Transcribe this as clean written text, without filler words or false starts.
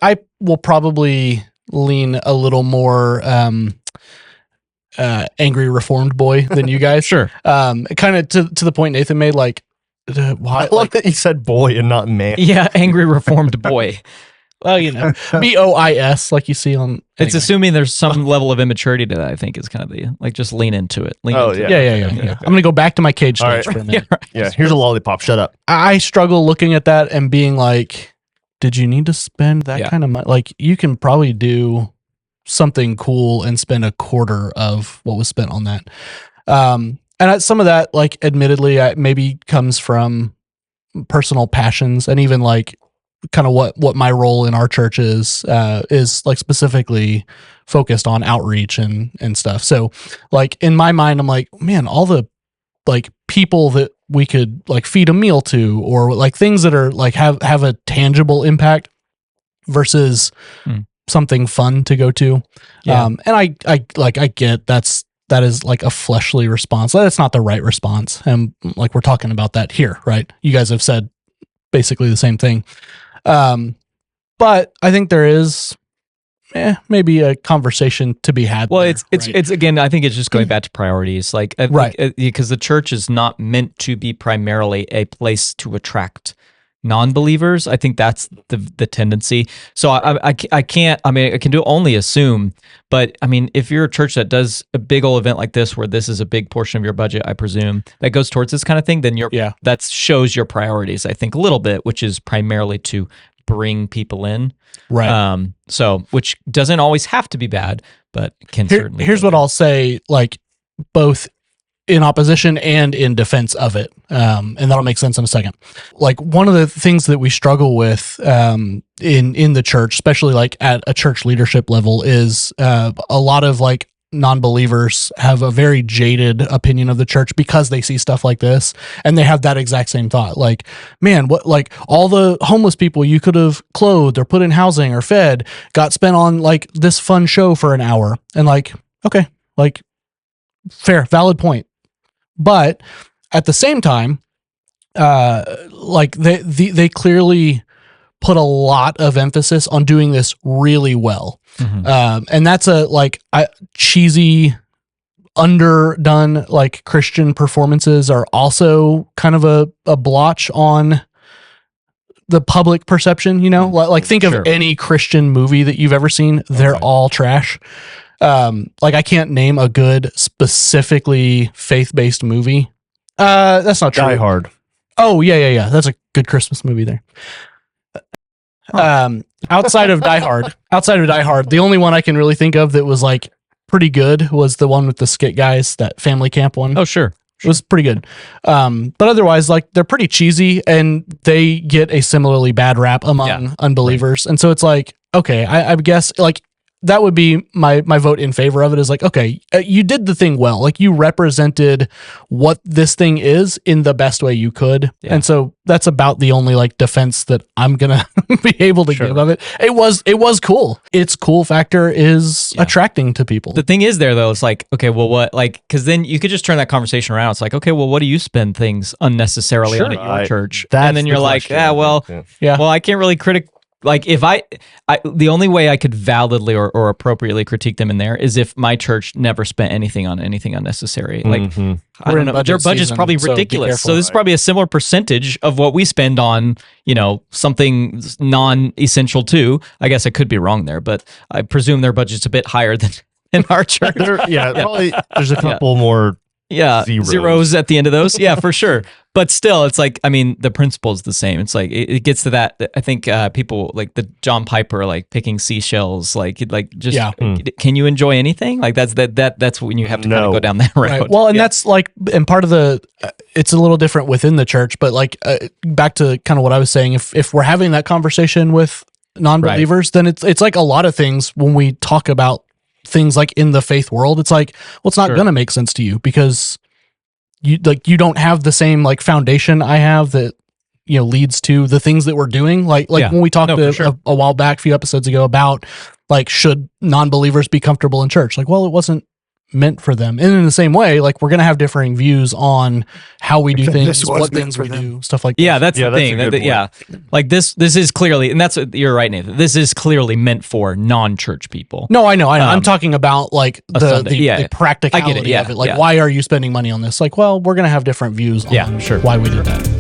I will probably lean a little more angry reformed boy than you guys. Sure. Kind of to the point Nathan made, like, why? I love that you said boy and not man. Yeah, angry reformed boy. Well, BOIS, like you see on. It's assuming there's some level of immaturity to that. I think is kind of the like just lean into it. Yeah. I'm gonna go back to my cage stage for a minute. Yeah, here's a lollipop. Shut up. I struggle looking at that and being like, did you need to spend that kind of money? Like, you can probably do something cool and spend a quarter of what was spent on that. And some of that, like, admittedly, maybe comes from personal passions and even like kind of what my role in our church is like specifically focused on outreach and stuff. So like in my mind, I'm like, man, all the like people that we could like feed a meal to, or like things that are like have a tangible impact versus something fun to go to. Yeah. And I get that is like a fleshly response. That's not the right response. And like, we're talking about that here, right? You guys have said basically the same thing. But I think there is maybe a conversation to be had. Well, there, it's again, I think it's just going back to priorities, like, because the church is not meant to be primarily a place to attract non-believers. I think that's the tendency. So I can't, I mean, I can only assume, but I mean, if you're a church that does a big old event like this, where this is a big portion of your budget, I presume, that goes towards this kind of thing, then that shows your priorities, I think, a little bit, which is primarily to bring people in. Right. So, which doesn't always have to be bad, but can certainly. Here's what I'll say, like, both in opposition and in defense of it. And that'll make sense in a second. Like, one of the things that we struggle with in the church, especially like at a church leadership level, is a lot of like non-believers have a very jaded opinion of the church because they see stuff like this, and they have that exact same thought. Like, man, what, like, all the homeless people you could have clothed or put in housing or fed got spent on like this fun show for an hour. And like, okay, like, fair, valid point. But at the same time, like they clearly put a lot of emphasis on doing this really well. Mm-hmm. And that's a cheesy, underdone, like, Christian performances are also kind of a blotch on the public perception, you know? Like, think of any Christian movie that you've ever seen. They're all trash. Like, I can't name a good, specifically faith-based movie. That's not true. Die Hard. Oh, yeah. That's a good Christmas movie there. Outside of Die Hard, the only one I can really think of that was like pretty good was the one with the skit guys, that family camp one. Oh, sure. It was pretty good. But otherwise, like, they're pretty cheesy and they get a similarly bad rap among unbelievers. Right. And so it's like, okay, I guess, like, that would be my vote in favor of it, is like, okay, you did the thing well. Like, you represented what this thing is in the best way you could. Yeah. And so that's about the only like defense that I'm going to be able to give of it. It was cool. Its cool factor is attracting to people. The thing is there though, it's like, okay, well, what, like, cause then you could just turn that conversation around. It's like, okay, well, what do you spend things unnecessarily on at your church? And then you're like, well, I can't really like, if the only way I could validly or appropriately critique them in there is if my church never spent anything on anything unnecessary. Like, I don't know, their budget's probably ridiculous. So this is probably a similar percentage of what we spend on, you know, something non-essential too. I guess I could be wrong there, but I presume their budget's a bit higher than in our church. Probably there's a couple more. Zeros at the end of those. Yeah, for sure. But still, it's like, I mean, the principle is the same. It's like, it gets to that. I think people like the John Piper, like picking seashells, like just, can you enjoy anything? Like that's when you have to kind of go down that road. Right. Well, and that's like, and part of it's a little different within the church, but like back to kind of what I was saying, if we're having that conversation with non-believers, then it's like a lot of things when we talk about things like in the faith world, it's like, well, it's not going to make sense to you because you don't have the same like foundation I have that, you know, leads to the things that we're doing. Like when we talked a while back, a few episodes ago, about like, should non-believers be comfortable in church? Like, well, it wasn't meant for them. And in the same way, like we're going to have differing views on how we do things, what things we do, stuff like that. Yeah, that's the thing. Like this is clearly, and that's what you're right, Nathan. This is clearly meant for non-church people. No, I know. I'm talking about like the practicality of it. Like, why are you spending money on this? Like, well, we're going to have different views on why we did that.